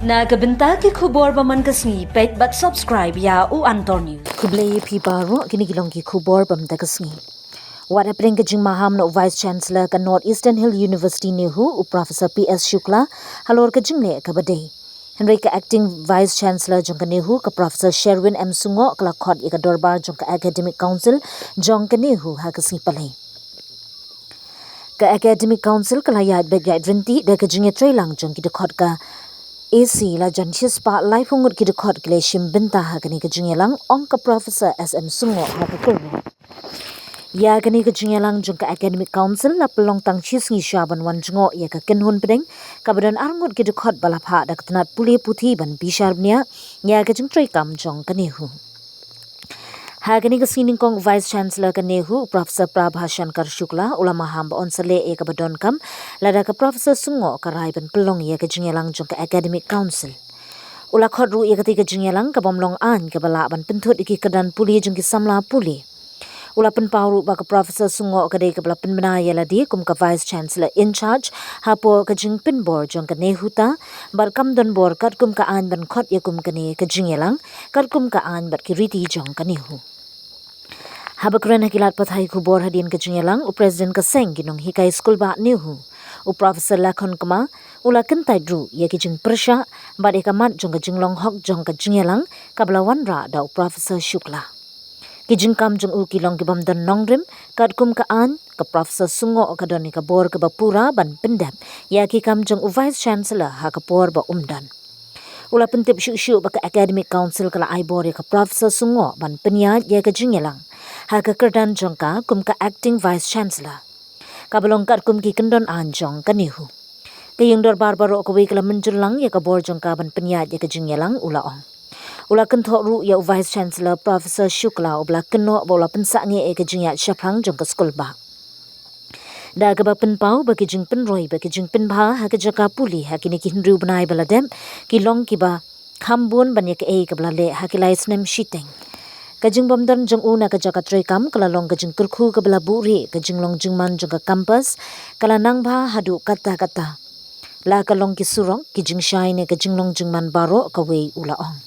Nagabenta ki khubor baman kasngi pet but subscribe ya u Antornews. Kublai pi baro kini gilong ki khubor bam da kasngi. What happening ka maham no Vice Chancellor ka Northeastern Hill University NEHU u Professor PS Shukla halor ka jingle ka badai. Henry ka Acting Vice Chancellor jong ka NEHU ka Professor Sherwin M Sungo ka lakhot ka dorbar jong ka Academic Council jong ka NEHU ha kasngi palai. Ka Academic Council ka layat begait renti da ka jingle trailang jong ki dekhot ka AC la janchis pa life hungut ki dekhot kle shimbenta ha kani ka jingelang ong ka Professor SM Sungo ha ka kurbo. Ya kani ka jingelang jong ka Academic Council la pelong tang chis ngi shaban wan jongo ya ka kenhun pedeng ka badan arngut ki dekhot balapha da katnat puli puthi ban bisharbnia ya ka jing trai kam jong ka NEHU. Ha kani ka sining kong Vice Chancellor ka NEHU Professor Shankar Shukla ulama hamba onsale e ka badon kam lada ka Professor Sungo ka rai ban pelong ya ka jingelang jong ka Academic Council. Ula khodru ya ka ti ka jingelang ka bomlong an ka bala ban penthut iki kadan puli jong ki samla puli. Ula pen pauru ba ka Professor Sungo ka dei ka bala pen bana ya ladi kum ka Vice Chancellor in charge hapo ka jing pen bor jong ka NEHU ta bar kam don bor kat kum ka an ban khot ya kum ka ne ka jingelang kat kum ka an bat ki riti jong ka NEHU. Habakran hakilat pathai khubor hadin ka jingelang u President ka seng ginong hikai school ba NEHU u Professor Lakhon Kma ula kentai dru ya ki jing persha ba de ka mat jong ka jinglong hok jong ka jingelang ka balawan ra da u Professor Shukla. Ki jingkam jong u kilong ki bamdan nongrim kad kum ka an ka Professor Sungo ka doni ka bor ka bapura ban pendam ya ki kam jong u Vice Chancellor ha ka por ba umdan. Ula pentip syu ba ka Academic Council kala aibor ya ka Professor Sungo ban penyat ya ka jingelang ha ka kerdan jong ka kum ka Acting Vice Chancellor. Ka belong kad kum ki kendon an jong ka NEHU. Kayong dorbar baro ka wi kala menjulang ya ka bor jong ka ban penyat ya ka jingelang ula ong. Ula kentok ru ya Vice Chancellor Professor Shukla ula kenok bola pensak nge e ke jingat syaprang jong ke skul ba. Da ke ba penpau ba ke jing penroi ba ke jing penbha ha ke jaka puli ha kini ki hindru benai baladem ki long ki ba khambun ban ya ke e ke blale ha ki lai snem shiteng. Ka jingbymdon jong una ka jaka trekam kala long ka jingkyrkhu ka bala buri ka jinglong jingman jong ka campus kala nangba hadu kata-kata. La ka long ki surong ki jingshai ne ka jinglong jingman baro ka wei ula ong.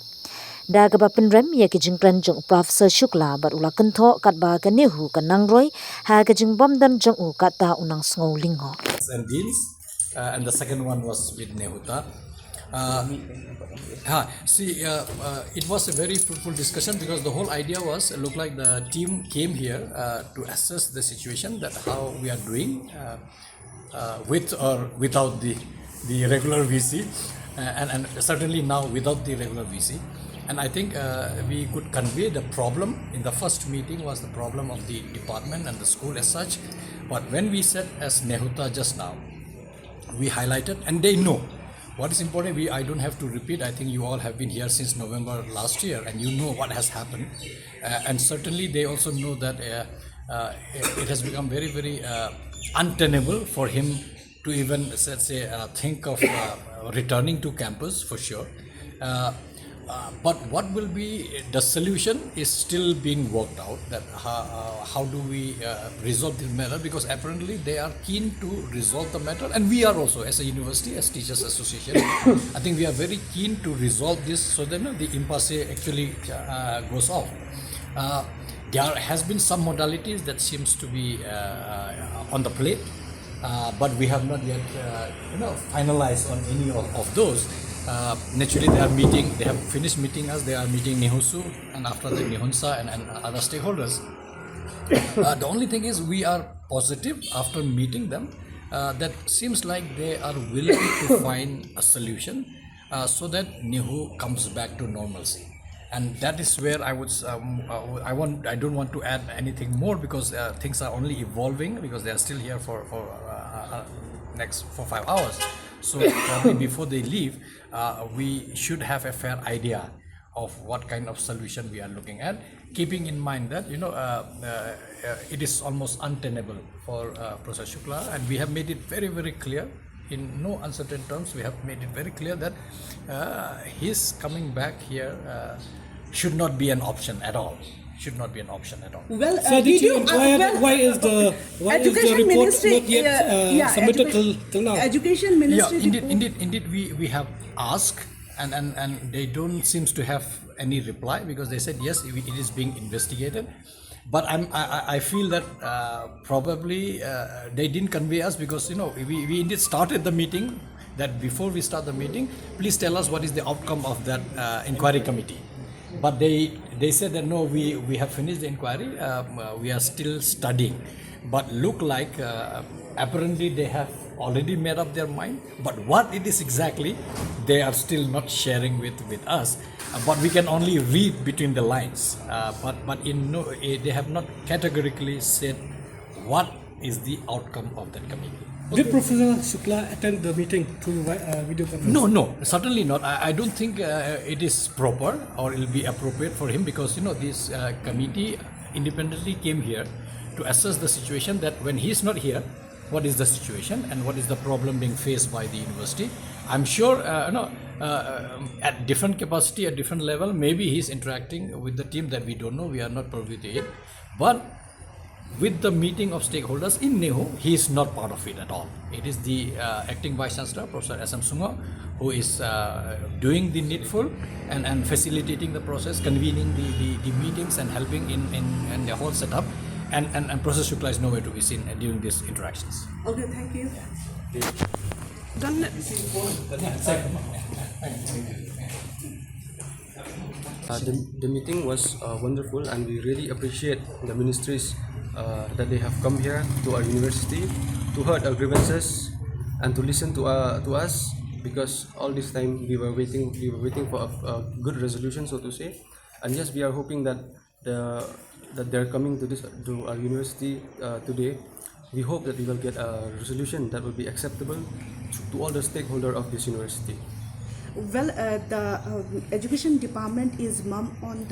Da ka ba penrem ya ki jingpran jong Professor Shukla bar ula kentho kat ba ka NEHU ka nangroi ha ka jingbymdon jong u kata unang sngo lingo. And deals, and the second one was with Nehuta. It was a very fruitful discussion because the whole idea was look like the team came here to assess the situation that how we are doing with or without the regular VC and certainly now without the regular VC. And I think we could convey the problem in the first meeting was the problem of the department and the school as such. But when we said as Nehuta just now, we highlighted and they know what is important. I don't have to repeat. I think you all have been here since November last year and you know what has happened. And certainly they also know that it has become very, very untenable for him to even think of returning to campus for sure. But what will be the solution is still being worked out, that how do we resolve this matter, because apparently they are keen to resolve the matter and we are also as a university, as Teachers Association, I think we are very keen to resolve this so that the impasse actually goes off. There has been some modalities that seems to be on the plate, but we have not yet finalized on any of those. Naturally they have finished meeting us, they are meeting NEHU and after the NEHUNSA and other stakeholders. The only thing is we are positive after meeting them that seems like they are willing to find a solution so that NEHU comes back to normalcy. And that is where I would I don't want to add anything more because things are only evolving because they are still here for next 5 hours. So probably before they leave, we should have a fair idea of what kind of solution we are looking at, keeping in mind that it is almost untenable for Professor Shukla, and we have made it very, very clear in no uncertain terms. We have made it very clear that his coming back here should not be an option at all. should not be an option at all. Well, so why is the report not yet submitted till now? Education Ministry. Yeah, indeed, we have asked and they don't seems to have any reply because they said yes, it is being investigated. But I feel that probably they didn't convey us because we indeed started the meeting. That before we start the meeting, please tell us what is the outcome of that inquiry committee. But they said that no, we have finished the inquiry. We are still studying. But look like apparently they have already made up their mind. But what it is exactly, they are still not sharing with us. But we can only read between the lines. But they have not categorically said what is the outcome of that committee. Did Professor Shukla attend the meeting through video conference? No, certainly not. I don't think it is proper or it will be appropriate for him because this committee independently came here to assess the situation, that when he is not here, what is the situation and what is the problem being faced by the university. I'm sure at different capacity, at different level, maybe he's interacting with the team that we don't know, we are not privy to it. But with the meeting of stakeholders in NEHU, he is not part of it at all. It is the acting Vice Chancellor, Professor S.M. Sungo, who is doing the needful and facilitating the process, convening the meetings and helping in the whole setup. And Professor Shukla is nowhere to be seen during these interactions. Okay, thank you. The meeting was wonderful, and we really appreciate the ministries that they have come here to our university to hear our grievances and to listen to us, because all this time we were waiting for a good resolution, so to say. And yes, we are hoping that they're coming to our university today. We hope that we will get a resolution that will be acceptable to all the stakeholders of this university. Well, the education department is mum on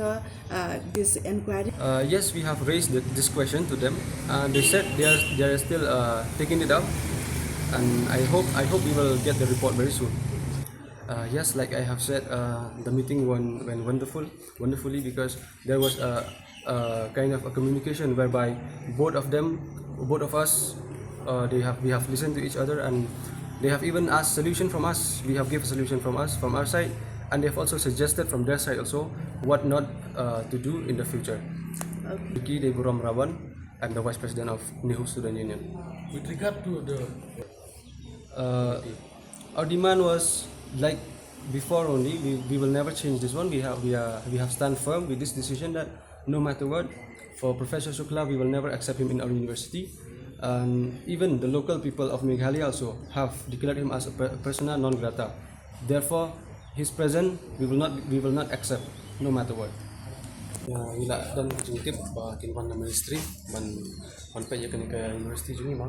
this inquiry. Yes, we have raised this question to them, and they said they are still taking it up, and I hope we will get the report very soon. Yes, like I have said, the meeting went wonderfully, because there was a kind of a communication whereby both of us, we have listened to each other, and they have even asked solution from us. We have given a solution from our side, and they have also suggested from their side also what not to do in the future. Vicky Deburam Rawan, I'm the Vice President of NEHU Student Union. With regard to the our demand was like before only. We will never change this one. We have stand firm with this decision that no matter what, for Professor Shukla, we will never accept him in our university. And even the local people of Meghalaya also have declared him as a persona non grata. Therefore, his presence we will not accept, no matter what. Ila dan jingkip kinwan na ministry ban pa ya kan ka university jungi ma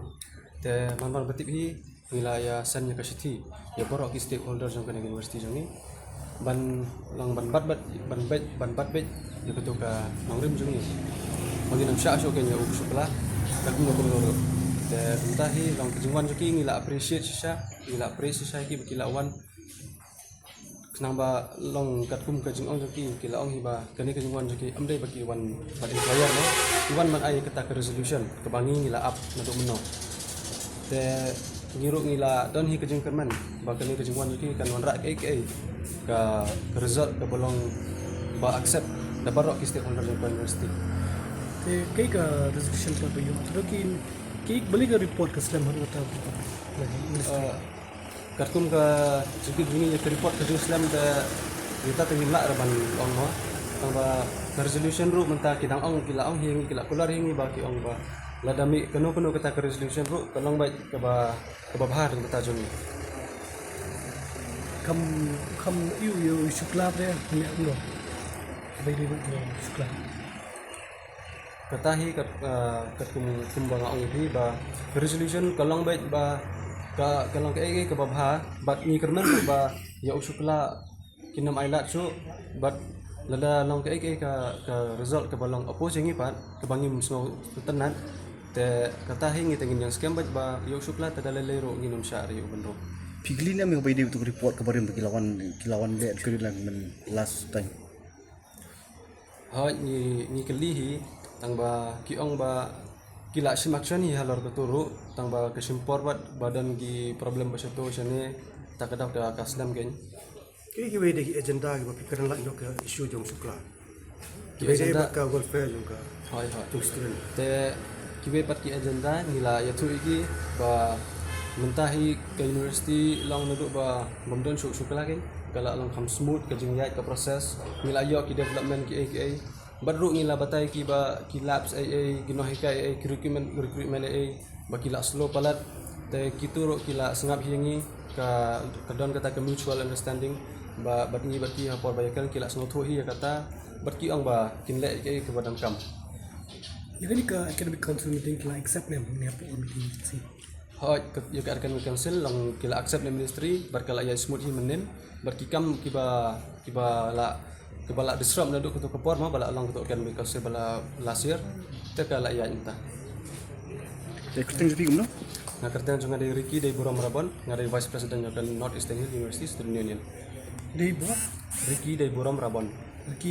te man batip hi ila ya san ya kashiti ya borok ki stakeholders jong kan university jungi ban bat ya betul ka nangrim jungi bagi nam sha so kan ya uk Shukla tak mo ko te tahi long kejungwan juki ngila appreciate ki bakilawan namba long katkum kejungong juki kilaong hiba kani kejungwan juki amdai baki wan bad employer no wan man ay kata resolution kebangi ngila up naduk meno te ngiruk ngila don hi kejung kerman ba kani kejungwan juki kan wan rak ke result ke bolong ba accept da barok ki stakeholder jong university ते कई का resolution पर भी मतलब कि एक बड़ी का report का स्लैम हर बता katkum ka juki bunyi ya report ke Islam te kita tengila raban ong no tamba resolution ru menta kidang ong kila ong hingi kila kular hingi ba ki ong ba ladami kanu kata ke resolution ru kalong ba ke bahar kita jumi kam you Shukla पे हमें लो भाई Shukla katahi katkum ba ong hi ba resolution kalong ba kalau ke babha bat ni kerman ba ya Shukla kinam ailat so bat lada long ke result ke balong opposing ipat ke bangim so tenan te kata hingi tengin yang scam ba ya Shukla tada lelero nginum syari ubendro pigli na me bay de report ke barim kilawan le ke lang last time ha ni kelihi tang ba kiong ba kila simaksan hi halor keturu tang ba kesimpor bat badan gi problem basato sene tak kadang ke kasdam gen Kaya deh agenda kita pikiran lah ke isu jom Shukla. Ki Kaya agenda- ka welfare jom ka Hoi hoi. jom student. Te kiwe pat ki agenda nila ya tu iki ba mentahi ke university long naduk ba bomdon Shukla kan kala long kam smooth ke jingyat ke proses nila yo ki development ki badru ngila batai ki ba ki labs ginohi ka recruitment ba kila slow palat te kituro kila sengap hiangi ka kadon kata ke mutual understanding ba batni bati hapor bayakan kila sengap thuhi kata batki ang ba kinle ke badam kam. Jadi ka academic council meeting kila accept nem ni apa meeting si. Hoi ya ka arkan council long kila accept ni ministry barkala ya smooth hi menen barkikam kiba la disrupt na duk ke por ma bala long to kan council bala last year te kala ya inta. Kristen speak no? Na kerjaan junga dari Ricky dari Buram Rabon ngari vice president kan North Eastern Hill University Student Union. Di buat Ricky dari Buram Rabon. lagi